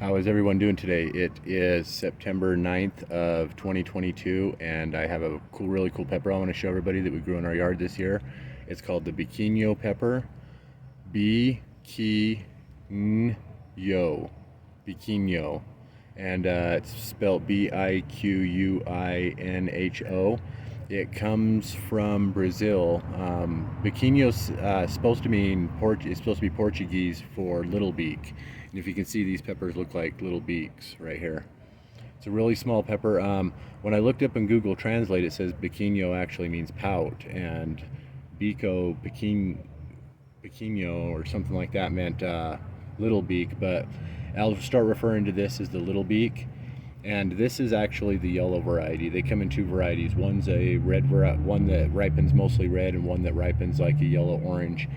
How is everyone doing today? It is September 9th of 2022 and I have a really cool pepper I want to show everybody that we grew in our yard this year. It's called the Biquinho pepper. Biquinho. Biquinho. And it's spelled Biquinho. It comes from Brazil. Biquinho's supposed to mean it's supposed to be Portuguese for little beak. And if you can see, these peppers look like little beaks right here. It's a really small pepper. When I looked up in Google Translate, it says Biquinho actually means pout, and Biquinho or something like that meant little beak. But I'll start referring to this as the little beak. And this is actually the yellow variety. They come in two varieties. One's a red one that ripens mostly red, and one that ripens like a yellow orange.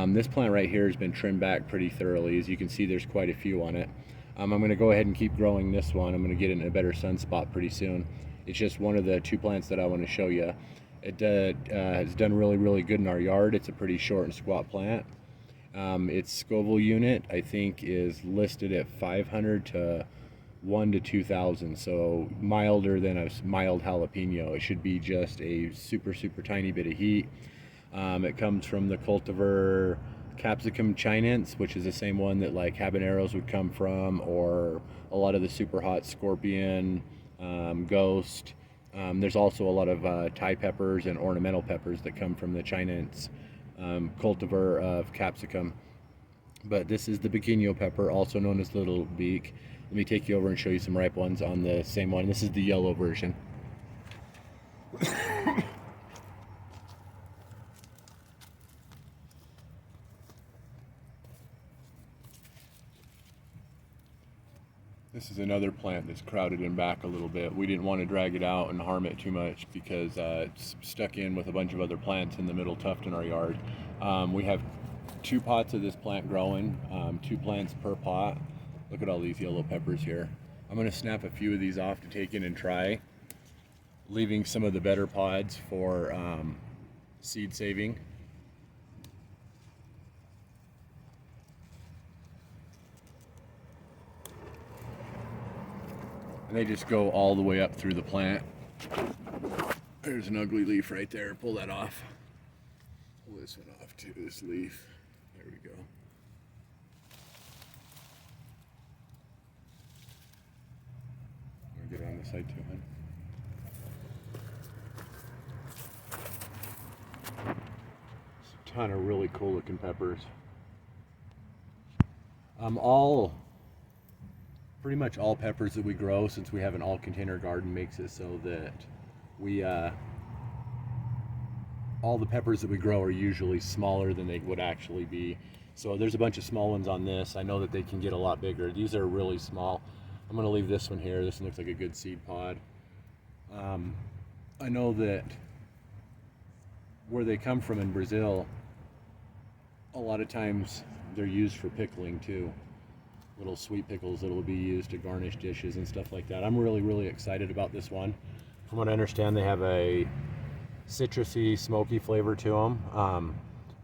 This plant right here has been trimmed back pretty thoroughly. As you can see, there's quite a few on it. I'm going to go ahead and keep growing this one. I'm going to get it in a better sunspot pretty soon. It's just one of the two plants that I want to show you. It has done really good in our yard. It's a pretty short and squat plant. Its Scoville unit, I think, is listed at 500 to 1 to 2,000, so milder than a mild jalapeno. It should be just a super tiny bit of heat. It comes from the cultivar Capsicum chinense, which is the same one that like habaneros would come from, or a lot of the super hot scorpion, ghost. There's also a lot of Thai peppers and ornamental peppers that come from the chinense cultivar of Capsicum. But this is the Biquinho pepper, also known as little beak. Let me take you over and show you some ripe ones on the same one. This is the yellow version. This is another plant that's crowded in back a little bit. We didn't want to drag it out and harm it too much because it's stuck in with a bunch of other plants in the middle tuft in our yard. We have 2 pots of this plant growing, 2 plants per pot. Look at all these yellow peppers here. I'm going to snap a few of these off to take in and try, leaving some of the better pods for seed saving. And they just go all the way up through the plant. There's an ugly leaf right there. Pull that off. Pull this one off too, this leaf. There we go. Get on the side too, huh? It's a ton of really cool looking peppers. Pretty much all peppers that we grow, since we have an all container garden, makes it so that we all the peppers that we grow are usually smaller than they would actually be. So there's a bunch of small ones on this. I know that they can get a lot bigger. These are really small. I'm going to leave this one here. This one looks like a good seed pod. I know that where they come from in Brazil, a lot of times they're used for pickling too. Little sweet pickles that will be used to garnish dishes and stuff like that. I'm really excited about this one. From what I understand, they have a citrusy, smoky flavor to them.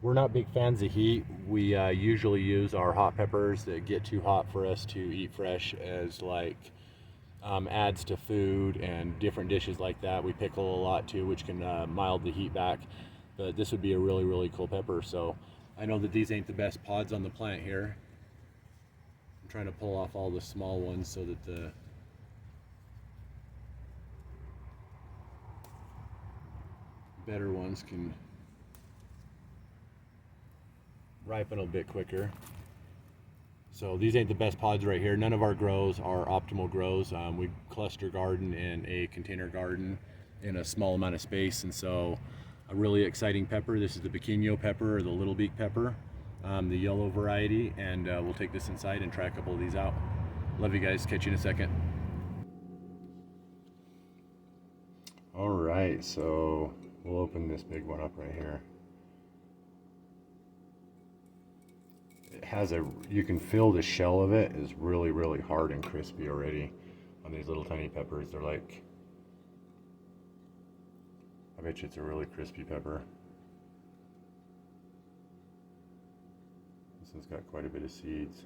We're not big fans of heat. We usually use our hot peppers that get too hot for us to eat fresh as like adds to food and different dishes like that. We pickle a lot too, which can mild the heat back. But this would be a really cool pepper. So I know that these ain't the best pods on the plant here. I'm trying to pull off all the small ones so that the better ones can ripen a bit quicker. So these ain't the best pods right here. None of our grows are optimal grows. We cluster garden in a container garden in a small amount of space, and so a really exciting pepper. This is the Biquinho pepper, or the little beak pepper, the yellow variety, and we'll take this inside and try a couple of these out. Love you guys. Catch you in a second. All right, so we'll open this big one up right here. It has you can feel the shell of it is really hard and crispy already on these little tiny peppers. They're like, I bet you it's a really crispy pepper. This one's got quite a bit of seeds.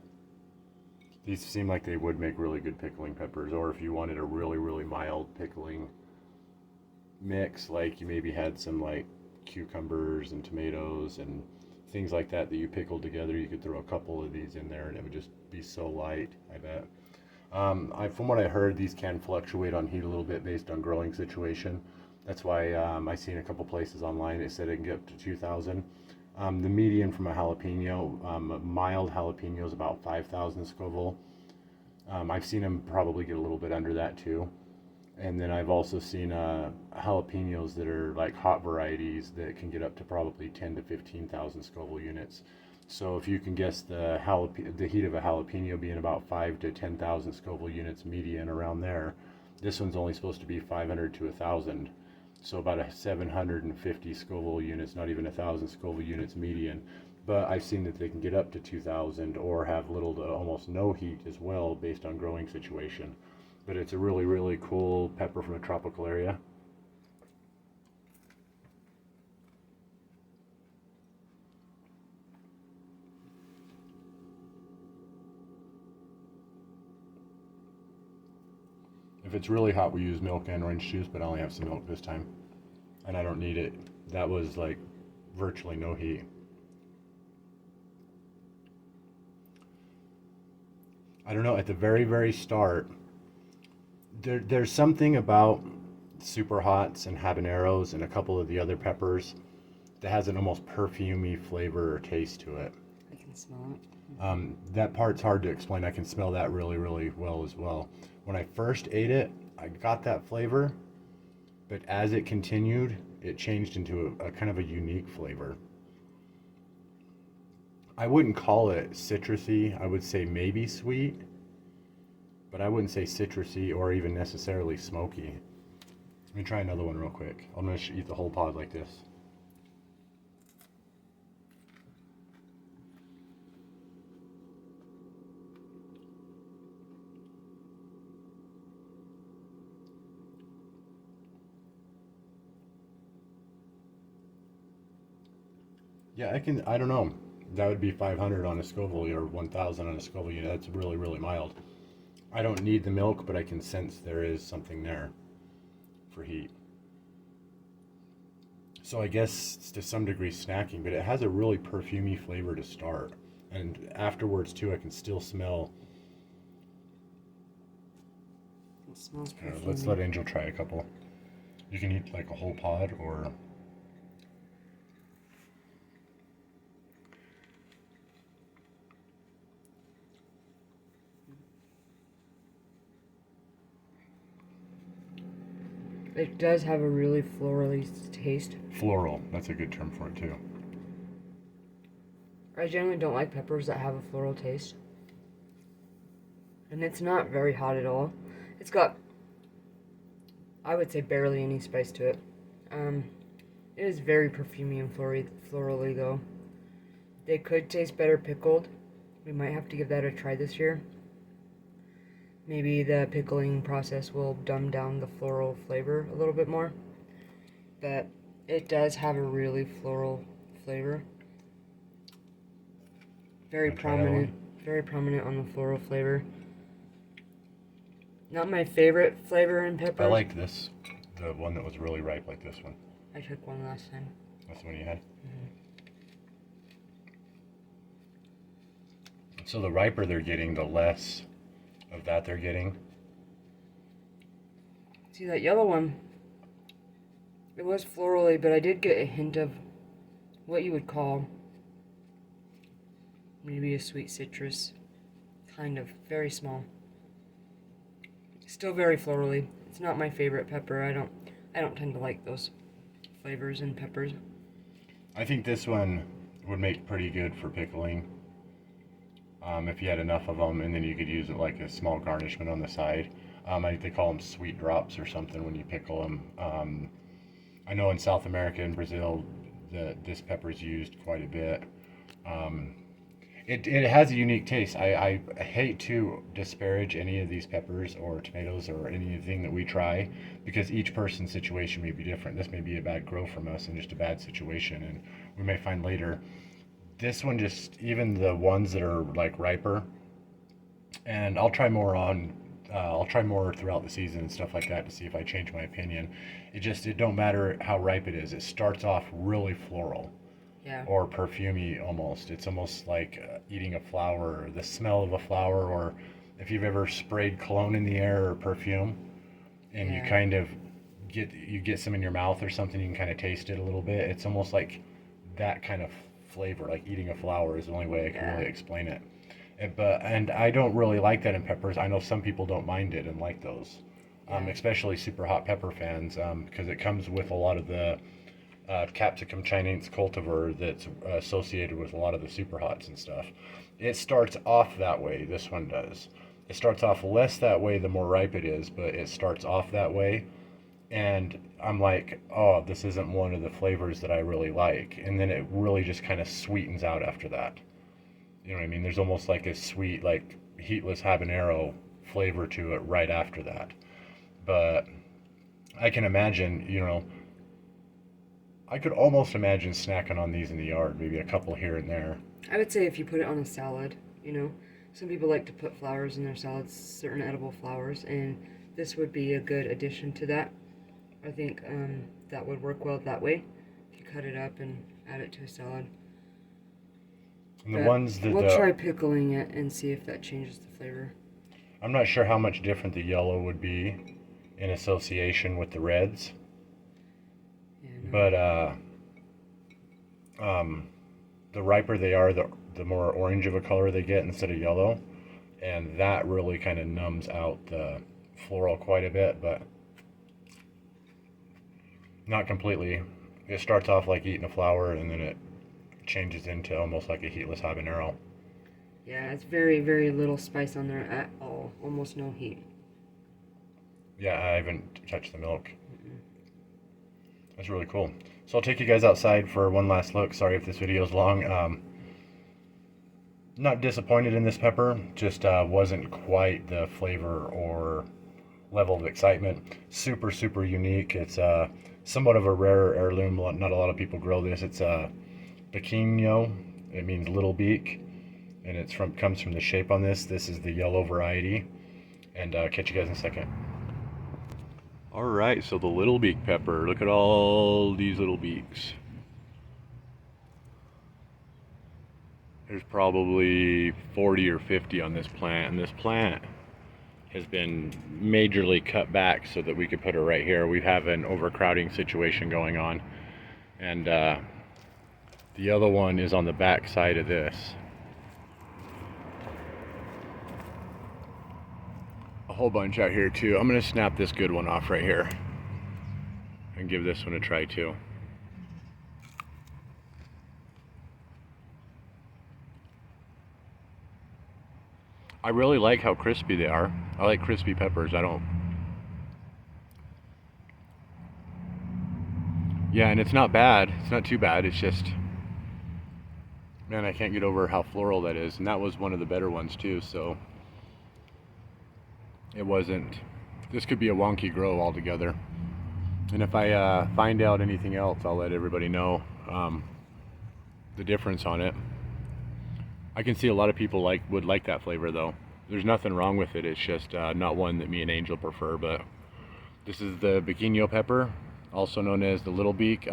These seem like they would make really good pickling peppers, or if you wanted a really, really mild pickling mix, like you maybe had some like cucumbers and tomatoes and things like that that you pickled together, you could throw a couple of these in there and it would just be so light, I bet. From what I heard, these can fluctuate on heat a little bit based on growing situation. That's why I seen a couple places online, they said it can get up to 2,000. The median from a jalapeno, a mild jalapeno is about 5,000 Scoville. I've seen them probably get a little bit under that too. And then I've also seen jalapenos that are like hot varieties that can get up to probably 10 to 15,000 Scoville units. So if you can guess the heat of a jalapeno being about 5 to 10,000 Scoville units median around there, this one's only supposed to be 500 to 1,000. So about a 750 Scoville units, not even 1,000 Scoville units median. But I've seen that they can get up to 2,000 or have little to almost no heat as well based on growing situation. But it's a really, really cool pepper from a tropical area. If it's really hot, we use milk and orange juice, but I only have some milk this time. And I don't need it. That was like virtually no heat. I don't know, at the very, very start, there's something about super hots and habaneros and a couple of the other peppers that has an almost perfumey flavor or taste to it. I can smell it. That part's hard to explain. I can smell that really, really well as well. When I first ate it, I got that flavor, but as it continued, it changed into a kind of a unique flavor. I wouldn't call it citrusy. I would say maybe sweet, but I wouldn't say citrusy or even necessarily smoky. Let me try another one real quick. I'm going to eat the whole pod like this. Yeah, I don't know. That would be 500 on a Scoville or 1,000 on a Scoville unit. That's really, really mild. I don't need the milk, but I can sense there is something there for heat. So I guess to some degree snacking, but it has a really perfumey flavor to start. And afterwards too, I can still smell. It smells perfumey. Let's let Angel try a couple. You can eat like a whole pod or... It does have a really florally taste. Floral, that's a good term for it too. I generally don't like peppers that have a floral taste. And it's not very hot at all. It's got, I would say, barely any spice to it. It is very perfumey and florally though. They could taste better pickled. We might have to give that a try this year. Maybe the pickling process will dumb down the floral flavor a little bit more. But it does have a really floral flavor. Very prominent on the floral flavor. Not my favorite flavor in pepper. I like this, the one that was really ripe like this one. I took one last time. That's the one you had? Mm-hmm. So the riper they're getting, the less of that they're getting. See that yellow one? It was florally, but I did get a hint of what you would call maybe a sweet citrus. Kind of. Very small. Still very florally. It's not my favorite pepper. I don't tend to like those flavors in peppers. I think this one would make pretty good for pickling. If you had enough of them, and then you could use it like a small garnishment on the side. I think they call them sweet drops or something when you pickle them. I know in South America and Brazil, this pepper is used quite a bit. It has a unique taste. I hate to disparage any of these peppers or tomatoes or anything that we try because each person's situation may be different. This may be a bad grow from us and just a bad situation, and we may find later. This one just, even the ones that are like riper, and I'll try more throughout the season and stuff like that to see if I change my opinion. It don't matter how ripe it is. It starts off really floral Yeah. or perfumey almost. It's almost like eating a flower, or the smell of a flower, or if you've ever sprayed cologne in the air or perfume, and you Yeah. kind of get some in your mouth or something, you can kind of taste it a little bit. It's almost like that kind of flavor, like eating a flower is the only way I can Yeah. really explain it. And I don't really like that in peppers. I know some people don't mind it and like those, Yeah. especially super hot pepper fans, because it comes with a lot of the Capsicum Chinese cultivar that's associated with a lot of the super hots and stuff. It starts off that way. This one does. It starts off less that way the more ripe it is, but it starts off that way. And I'm like, oh, this isn't one of the flavors that I really like. And then it really just kind of sweetens out after that. You know what I mean? There's almost like a sweet, like heatless habanero flavor to it right after that. But I can imagine, I could almost imagine snacking on these in the yard, maybe a couple here and there. I would say if you put it on a salad, some people like to put flowers in their salads, certain edible flowers, and this would be a good addition to that. I think that would work well that way. If you cut it up and add it to a salad. And the But ones that we'll try pickling it and see if that changes the flavor. I'm not sure how much different the yellow would be in association with the reds, Yeah, no. but the riper they are, the more orange of a color they get instead of yellow, and that really kind of numbs out the floral quite a bit, but not completely. It starts off like eating a flower, and then it changes into almost like a heatless habanero. Yeah, it's very, very little spice on there at all. Almost no heat. Yeah, I haven't touched the milk. That's really cool. So I'll take you guys outside for one last look. Sorry if this video is long. Not disappointed in this pepper, just wasn't quite the flavor or level of excitement. Super, super unique. It's somewhat of a rare heirloom. Not a lot of people grow this. It's Biquinho. It means little beak, and comes from the shape on this. This is the yellow variety, and catch you guys in a second. All right, so the little beak pepper. Look at all these little beaks. There's probably 40 or 50 on this plant, and this plant has been majorly cut back so that we could put her right here. We have an overcrowding situation going on, and the other one is on the back side of this. A whole bunch out here too. I'm gonna snap this good one off right here and give this one a try too. I really like how crispy they are. I like crispy peppers. Yeah, and it's not bad. It's not too bad. It's just, man, I can't get over how floral that is. And that was one of the better ones too, so it wasn't, this could be a wonky grow altogether. And if I find out anything else, I'll let everybody know the difference on it. I can see a lot of people would like that flavor though. There's nothing wrong with it. It's just not one that me and Angel prefer. But this is the Biquinho pepper, also known as the little beak.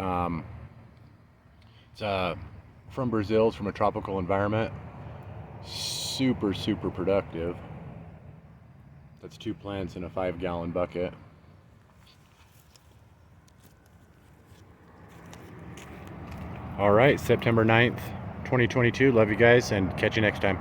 It's from Brazil. It's from a tropical environment. Super, super productive. That's 2 plants in a 5-gallon bucket. All right, September 9th, 2022. Love you guys, and catch you next time.